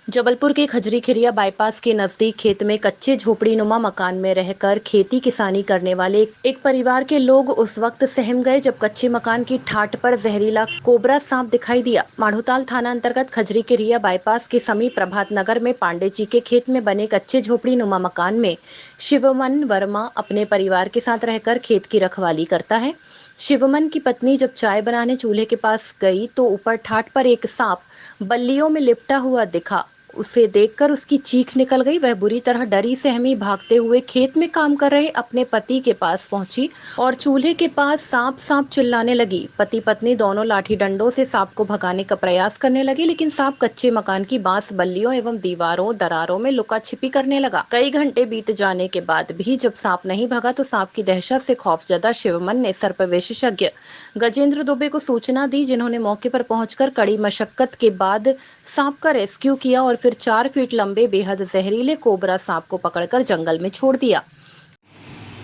जबलपुर के खजरी खिरिया बाईपास के नजदीक खेत में कच्चे झोपड़ीनुमा मकान में रहकर खेती किसानी करने वाले एक परिवार के लोग उस वक्त सहम गए जब कच्चे मकान की ठाठ पर जहरीला कोबरा सांप दिखाई दिया। माढ़ोताल थाना अंतर्गत खजरी खिरिया बाईपास के समीप प्रभात नगर में पांडे जी के खेत में बने कच्चे झोपड़ीनुमा मकान में शिवमन वर्मा अपने परिवार के साथ रहकर खेत की रखवाली करता है। शिवमन की पत्नी जब चाय बनाने चूल्हे के पास गई तो ऊपर ठाठ पर एक सांप बल्लियों में लिपटा हुआ दिखा। उसे देखकर उसकी चीख निकल गई। वह बुरी तरह डरी सहमी भागते हुए खेत में काम कर रहे अपने पति के पास पहुंची और चूल्हे के पास सांप सांप चिल्लाने लगी। पति पत्नी दोनों लाठी डंडों से सांप को भगाने का प्रयास करने लगे, लेकिन सांप कच्चे मकान की बांस बल्लियों एवं दीवारों दरारों में लुका छिपी करने लगा। कई घंटे बीत जाने के बाद भी जब सांप नहीं भगा तो सांप की दहशत से खौफजदा शिवमन ने सर्प विशेषज्ञ गजेंद्र दुबे को सूचना दी, जिन्होंने मौके पर पहुंचकर कड़ी मशक्कत के बाद सांप का रेस्क्यू किया और फिर 4 फीट लंबे बेहद जहरीले कोबरा सांप को पकड़कर जंगल में छोड़ दिया।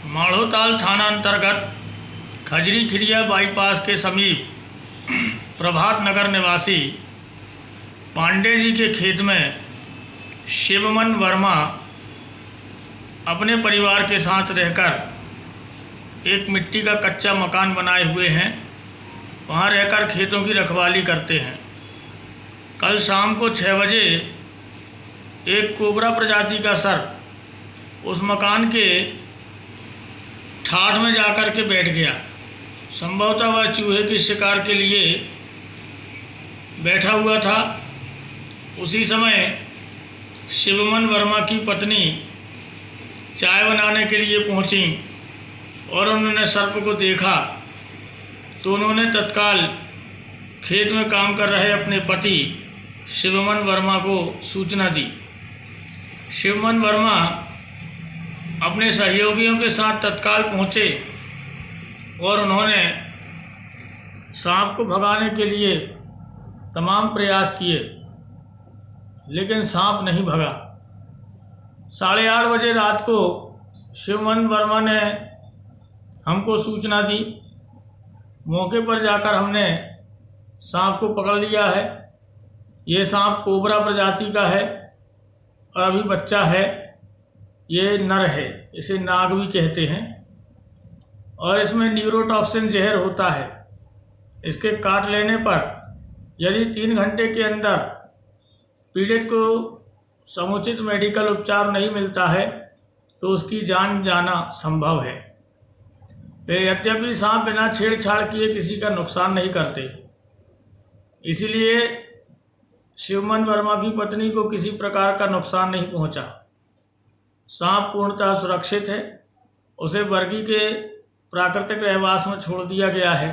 माढ़ोताल थाना अंतर्गत खजरी खिरिया बाईपास के समीप प्रभात नगर निवासी पांडे जी के खेत में शिवमन वर्मा अपने परिवार के साथ रहकर एक मिट्टी का कच्चा मकान बनाए हुए हैं। वहाँ रहकर खेतों की रखवाली करते हैं। कल शाम को 6 बजे एक कोबरा प्रजाति का सर्प उस मकान के ठाठ में जाकर के बैठ गया। संभवतः वह चूहे के शिकार के लिए बैठा हुआ था। उसी समय शिवमन वर्मा की पत्नी चाय बनाने के लिए पहुंची और उन्होंने सर्प को देखा तो उन्होंने तत्काल खेत में काम कर रहे अपने पति शिवमन वर्मा को सूचना दी। शिवमन वर्मा अपने सहयोगियों के साथ तत्काल पहुंचे और उन्होंने सांप को भगाने के लिए तमाम प्रयास किए, लेकिन सांप नहीं भगा। 8:30 बजे रात को शिवमन वर्मा ने हमको सूचना दी। मौके पर जाकर हमने सांप को पकड़ लिया है। ये सांप कोबरा प्रजाति का है और अभी बच्चा है। ये नर है, इसे नाग भी कहते हैं और इसमें न्यूरोटॉक्सिन जहर होता है। इसके काट लेने पर यदि 3 घंटे के अंदर पीड़ित को समुचित मेडिकल उपचार नहीं मिलता है तो उसकी जान जाना संभव है। यद्यपि सांप बिना छेड़छाड़ किए किसी का नुकसान नहीं करते, इसीलिए शिवमन वर्मा की पत्नी को किसी प्रकार का नुकसान नहीं पहुंचा। सांप पूर्णतः सुरक्षित है। उसे बरगी के प्राकृतिक रहवास में छोड़ दिया गया है।